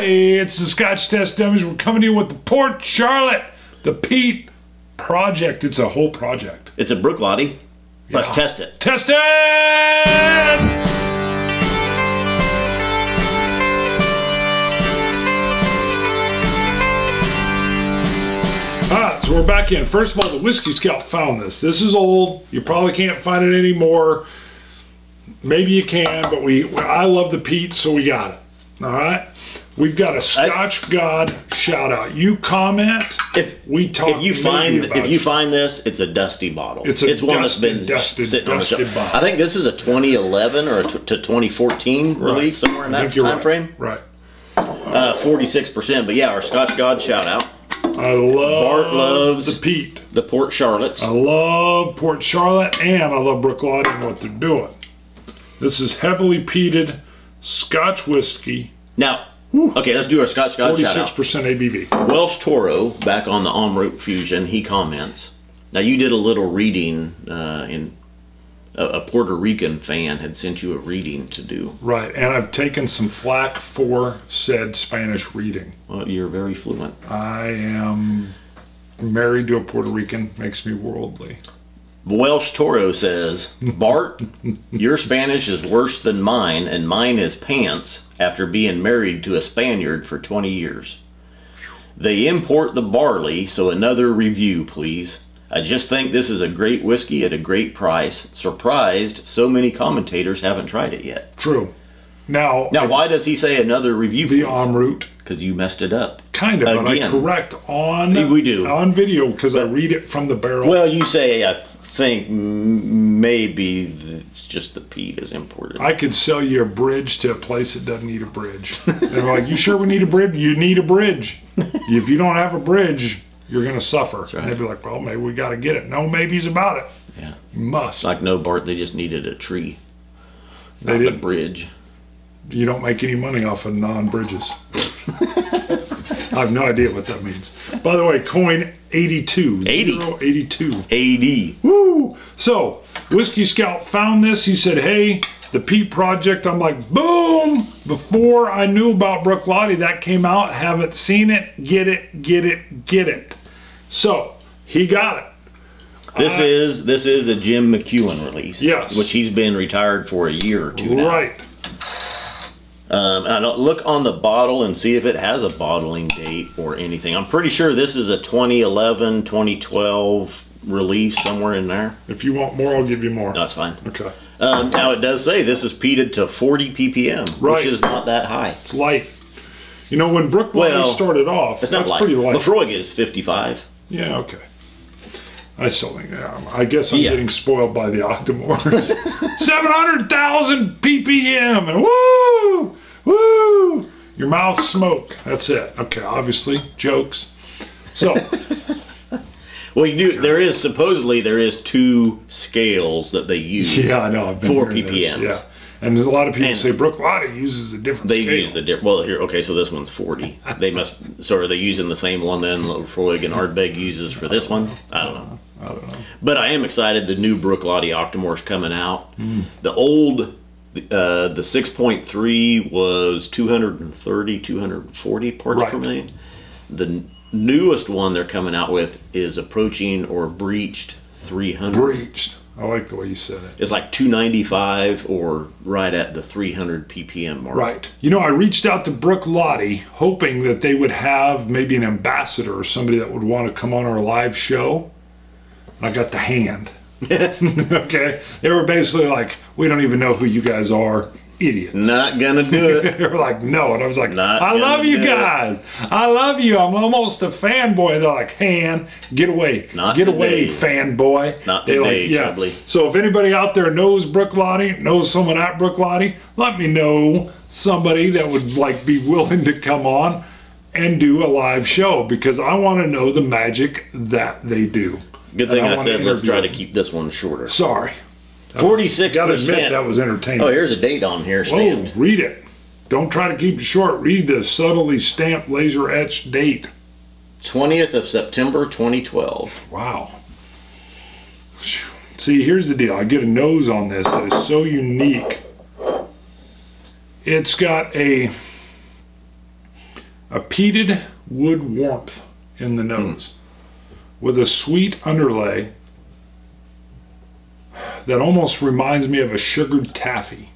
Hey, it's the Scotch Test Dummies. We're coming to you with the Port Charlotte, the Peat project. It's a whole project. It's a Bruichladdich. Let's test it. Test it! Alright, so we're back in. First of all, the Whiskey Scout found this. This is old. You probably can't find it anymore. Maybe you can, but I love the Peat, so we got it. Alright? We've got a Scotch God shout out. You comment if you find this, it's a dusty bottle. It's one that's been sitting on the shelf. I think this is a 2011 or to 2014 release, somewhere in that time frame. Right. 46%. But yeah, our Scotch God shout out. I love Bart loves the Peat. The Port Charlottes. I love Port Charlotte, and I love Bruichladdich and what they're doing. This is heavily peated Scotch whiskey. Now, okay, let's do our Scotch God shout out. 46% ABV. Welsh Toro, back on the Omroot Fusion, he comments. Now, you did a little reading in a Puerto Rican fan had sent you a reading to do. Right, and I've taken some flack for said Spanish reading. Well, you're very fluent. I am married to a Puerto Rican, makes me worldly. Welsh Toro says, Bart, your Spanish is worse than mine, and mine is pants after being married to a Spaniard for 20 years. They import the barley, so another review, please. I just think this is a great whiskey at a great price. Surprised so many commentators haven't tried it yet. True. Now why does he say another review, please? The Omroot. Because you messed it up. Kind of, but I correct on video because I read it from the barrel. Well, you say, I think maybe it's just the peat is imported. I could sell you a bridge to a place that doesn't need a bridge. They're like, you sure we need a bridge? You need a bridge. If you don't have a bridge, you're going to suffer. That's right. And they'd be like, well, maybe we got to get it. No maybes about it. Yeah. You must. It's like, no, Bart, they just needed a tree. They did a bridge. You don't make any money off of non-bridges. I have no idea what that means. By the way, coin 82. 80. 82. 80. Woo! So, Whiskey Scout found this. He said, hey, the Peat project. I'm like, boom! Before I knew about Bruichladdich, that came out. Haven't seen it. Get it, get it, get it. So, he got it. This is a Jim McEwen release. Yes. Which he's been retired for a year or two now. Right. And I'll look on the bottle and see if it has a bottling date or anything. I'm pretty sure this is a 2011, 2012 release, somewhere in there. If you want more, I'll give you more. That's fine. Okay. Now it does say this is peated to 40 ppm, which is not that high. It's light. You know, when Bruichladdich started off, it's not light. Pretty light. Lefroy is 55. Yeah, okay. I still think, I guess I'm getting spoiled by the OCTOMOREs. 700,000 ppm, and woo! Woo! Your mouth smoke. That's it. Okay, obviously, jokes. So. Well, you do. There is supposedly two scales that they use. Yeah, I know. I've been for ppms. Yeah, and a lot of people say Bruichladdich uses a different scale. They use the different. Well, here, okay, so this one's 40. They must. So are they using the same one then Lefroy and Ardbeg uses for this one? I don't know. I don't know. But I am excited. The new Bruichladdich OCTOMORE's coming out. The old. The 6.3 was 230, 240 parts per million. The newest one they're coming out with is approaching or breached 300. Breached. I like the way you said it. It's like 295 or right at the 300 ppm mark. Right. You know, I reached out to Bruichladdich hoping that they would have maybe an ambassador or somebody that would want to come on our live show. I got the hand. Okay, they were basically like, we don't even know who you guys are, idiots. Not gonna do it. They were like, no, and I was like, I love you guys. I love you. I'm almost a fanboy. They're like, Han, get away, get away, fanboy. Not today, like, So if anybody out there knows Bruichladdich, knows someone at Bruichladdich, let me know somebody that would like be willing to come on and do a live show because I want to know the magic that they do. Good thing I said let's try to keep this one shorter. Sorry. 46%. Gotta admit that was entertaining. Oh, here's a date on here stamped. Whoa, read it. Don't try to keep it short. Read the subtly stamped laser etched date. 20th of September 2012. Wow. See, here's the deal. I get a nose on this that is so unique. It's got a A peated wood warmth in the nose with a sweet underlay that almost reminds me of a sugared taffy.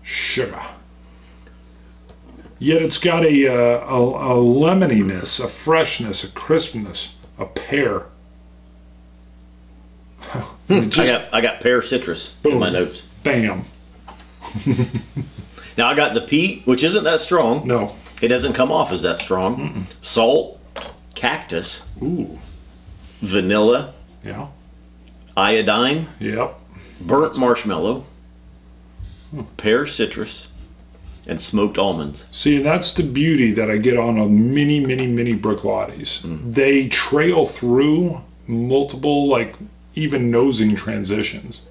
Sugar. Yet it's got a lemoniness, a freshness, a crispness, a pear. I got pear citrus in my notes. Bam. Now I got the peat, which isn't that strong. No. It doesn't come off as that strong. Salt, cactus, Ooh. vanilla, Yeah. iodine, Yep. burnt marshmallow, pear citrus, and smoked almonds. See, that's the beauty that I get on a many Bruichladdich. They trail through multiple, like, even nosing transitions.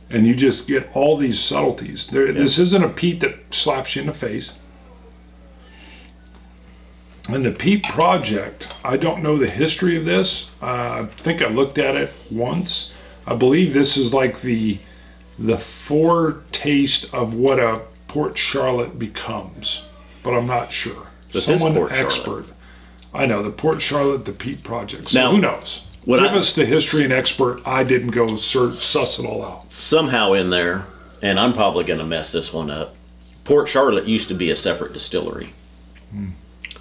And you just get all these subtleties. This isn't a peat that slaps you in the face. And the Peat project, I don't know the history of this. I think I looked at it once. I believe this is like the foretaste of what a Port Charlotte becomes, but I'm not sure. Someone expert. I know the Port Charlotte, the Peat project. So now, who knows? Give us the history and expert. I didn't go suss it all out. Somehow in there, and I'm probably going to mess this one up. Port Charlotte used to be a separate distillery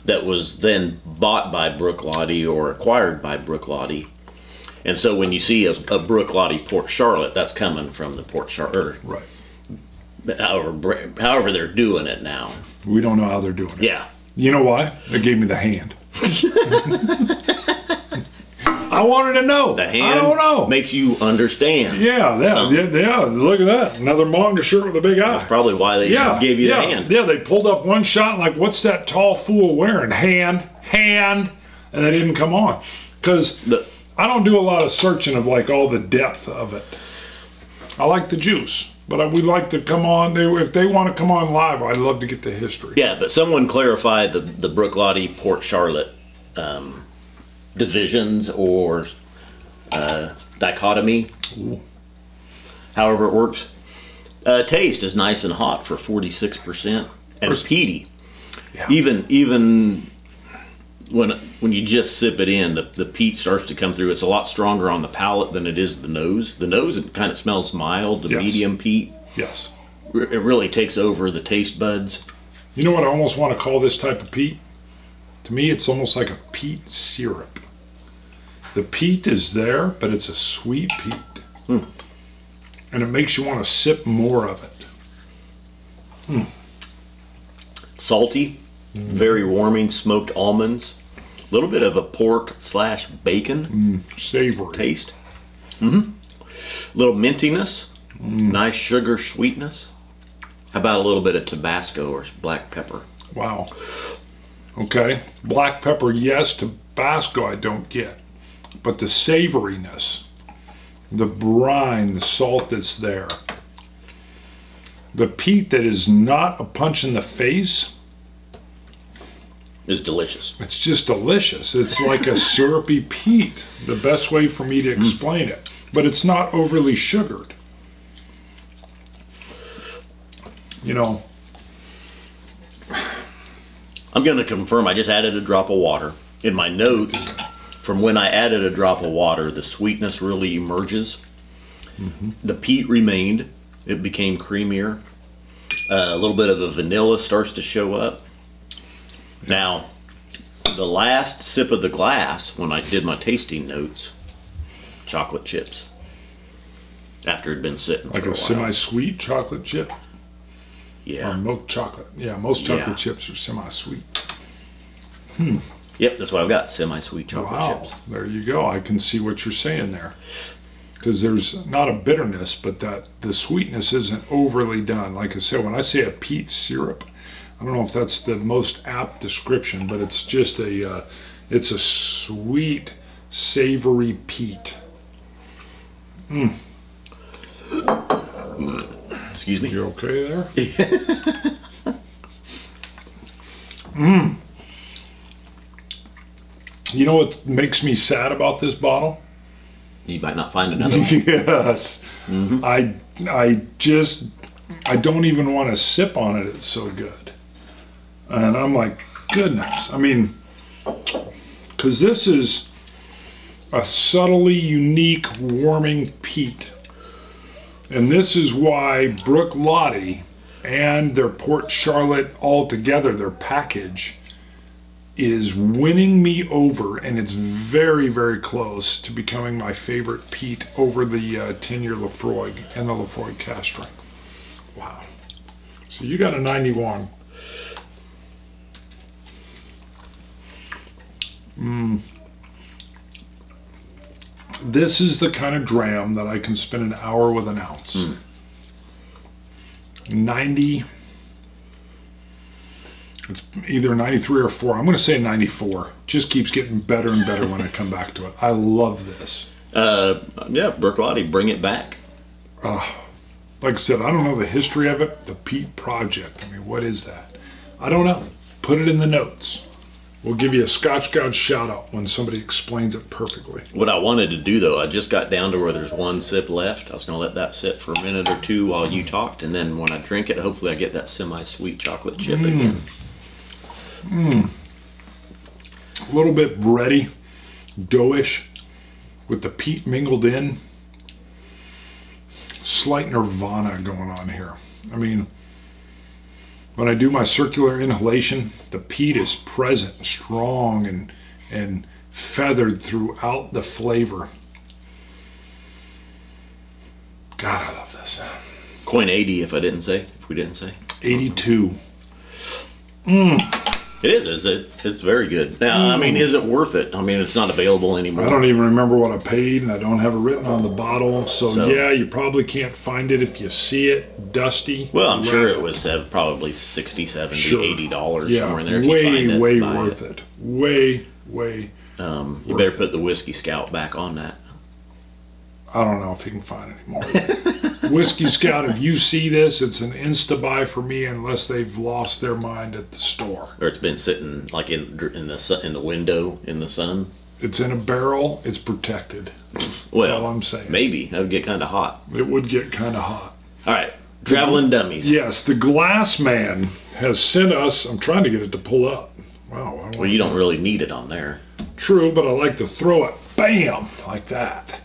that was then bought by Bruichladdich or acquired by Bruichladdich. And so when you see a Bruichladdich Port Charlotte, that's coming from the Port Charlotte. Right. However they're doing it now. We don't know how they're doing it. Yeah. You know why? They gave me the hand. I wanted to know. The hand I don't know. Makes you understand. Yeah. Look at that. Another manga shirt with a big eye. That's probably why they gave you the hand. Yeah, they pulled up one shot like, what's that tall fool wearing? Hand, and they didn't come on. Because I don't do a lot of searching of like all the depth of it. I like the juice. But we'd like to come on, if they want to come on live, I'd love to get the history. Yeah, but someone clarified the Bruichladdich Port Charlotte divisions or dichotomy. Ooh. However it works. Taste is nice and hot for 46% and peaty. Yeah. Even when you just sip it in, the peat starts to come through. It's a lot stronger on the palate than it is the nose. The nose, it kind of smells mild, the medium peat. Yes. It really takes over the taste buds. You know what I almost want to call this type of peat? To me, it's almost like a peat syrup. The peat is there, but it's a sweet peat. And it makes you want to sip more of it. Salty, very warming, smoked almonds. A little bit of a pork/bacon savory taste. Little mintiness, nice sugar sweetness. How about a little bit of Tabasco or black pepper? Wow. Okay, black pepper, yes. Tabasco, I don't get. But the savoriness, the brine, the salt that's there, the peat that is not a punch in the face, is delicious. It's just delicious. It's like a syrupy peat. The best way for me to explain it. But it's not overly sugared. You know. I'm going to confirm I just added a drop of water. In my notes, from when I added a drop of water, the sweetness really emerges. The peat remained. It became creamier. A little bit of a vanilla starts to show up. Now, the last sip of the glass, when I did my tasting notes, chocolate chips. After it had been sitting for a while. Like a semi-sweet chocolate chip? Yeah. Or milk chocolate. Yeah, most chocolate chips are semi-sweet. Yep, that's what I've got, semi-sweet chocolate chips. There you go. I can see what you're saying there. Because there's not a bitterness, but that the sweetness isn't overly done. Like I said, when I say a peat syrup, I don't know if that's the most apt description, but it's just it's a sweet, savory peat. Excuse me. You okay there? You know what makes me sad about this bottle? You might not find another one. Yes. I don't even want to sip on it. It's so good. And I'm like, goodness. I mean, because this is a subtly unique warming peat. And this is why Bruichladdich and their Port Charlotte all together, their package, is winning me over, and it's very, very close to becoming my favorite peat over the 10-year Laphroaig and the Laphroaig cast strength. Wow. So you got a 91. This is the kind of dram that I can spend an hour with an ounce. 90. It's either 93 or 4. I'm going to say 94. Just keeps getting better and better when I come back to it. I love this. Yeah, Bruichladdich, bring it back. Like I said, I don't know the history of it. The Peat Project. I mean, what is that? I don't know. Put it in the notes. We'll give you a Scotch Guide shout out when somebody explains it perfectly. What I wanted to do though, I just got down to where there's one sip left. I was going to let that sit for a minute or two while you talked, and then when I drink it, hopefully I get that semi-sweet chocolate chip again. A little bit bready, doughish, with the peat mingled in. Slight nirvana going on here. I mean, when I do my circular inhalation, the peat is present, strong, and feathered throughout the flavor. God, I love this. Coin 80 if we didn't say. 82. It is. It's very good. Now, I mean, is it worth it? I mean, it's not available anymore. I don't even remember what I paid, and I don't have it written on the bottle. So yeah, you probably can't find it if you see it. Dusty. Well, I'm sure it was probably $60, $70, $80 somewhere in there. If way, you find it, way worth it. Way. You better put the Whiskey Scout back on that. I don't know if you can find it anymore. Whiskey Scout, if you see this, it's an insta-buy for me unless they've lost their mind at the store. Or it's been sitting like in the window in the sun. It's in a barrel. It's protected. Well, that's all I'm saying. Maybe. That would get kind of hot. It would get kind of hot. All right. Traveling Dummies. Yes, the Glass Man has sent us, I'm trying to get it to pull up. Wow. Well, you don't really need it on there. True, but I like to throw it, bam, like that.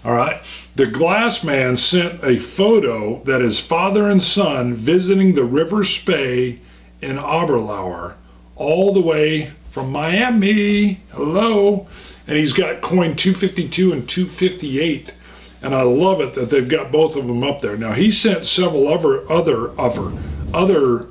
All right. The Glass Man sent a photo that is father and son visiting the River Spey in Oberlauer, all the way from Miami. Hello. And he's got coin 252 and 258. And I love it that they've got both of them up there. Now, he sent several other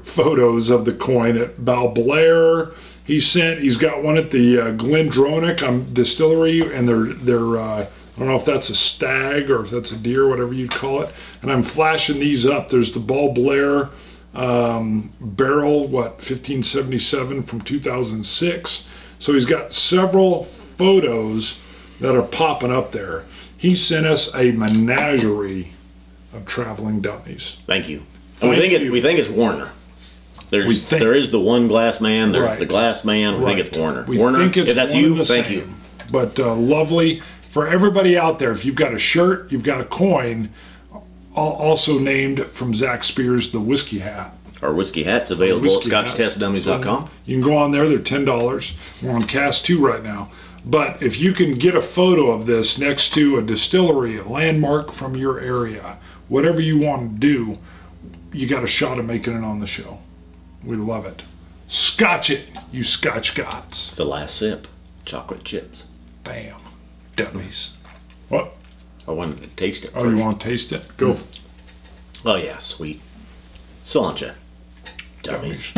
photos of the coin at Balblair. He's got one at the Glendronach Distillery, and they're I don't know if that's a stag or if that's a deer, whatever you'd call it. And I'm flashing these up. There's the Balblair barrel, 1577 from 2006. So he's got several photos that are popping up there. He sent us a menagerie of traveling dummies. Thank you. And we think it's Warner. There is the one Glass Man. There's the Glass Man. We think it's Warner. Warner, think it's if that's you, thank you. But lovely. For everybody out there, if you've got a shirt, you've got a coin, also named from Zach Spears, the whiskey hat. Our whiskey hat's available at ScotchTestDummies.com. You can go on there. They're $10. We're on cast 2 right now. But if you can get a photo of this next to a distillery, a landmark from your area, whatever you want to do, you got a shot of making it on the show. We love it. Scotch it, you Scotch gods. It's the last sip. Chocolate chips. Bam. Dummies. What? I wanted to taste it first. Oh, you want to taste it? Go. Oh, yeah, sweet. Cilantro. Dummies.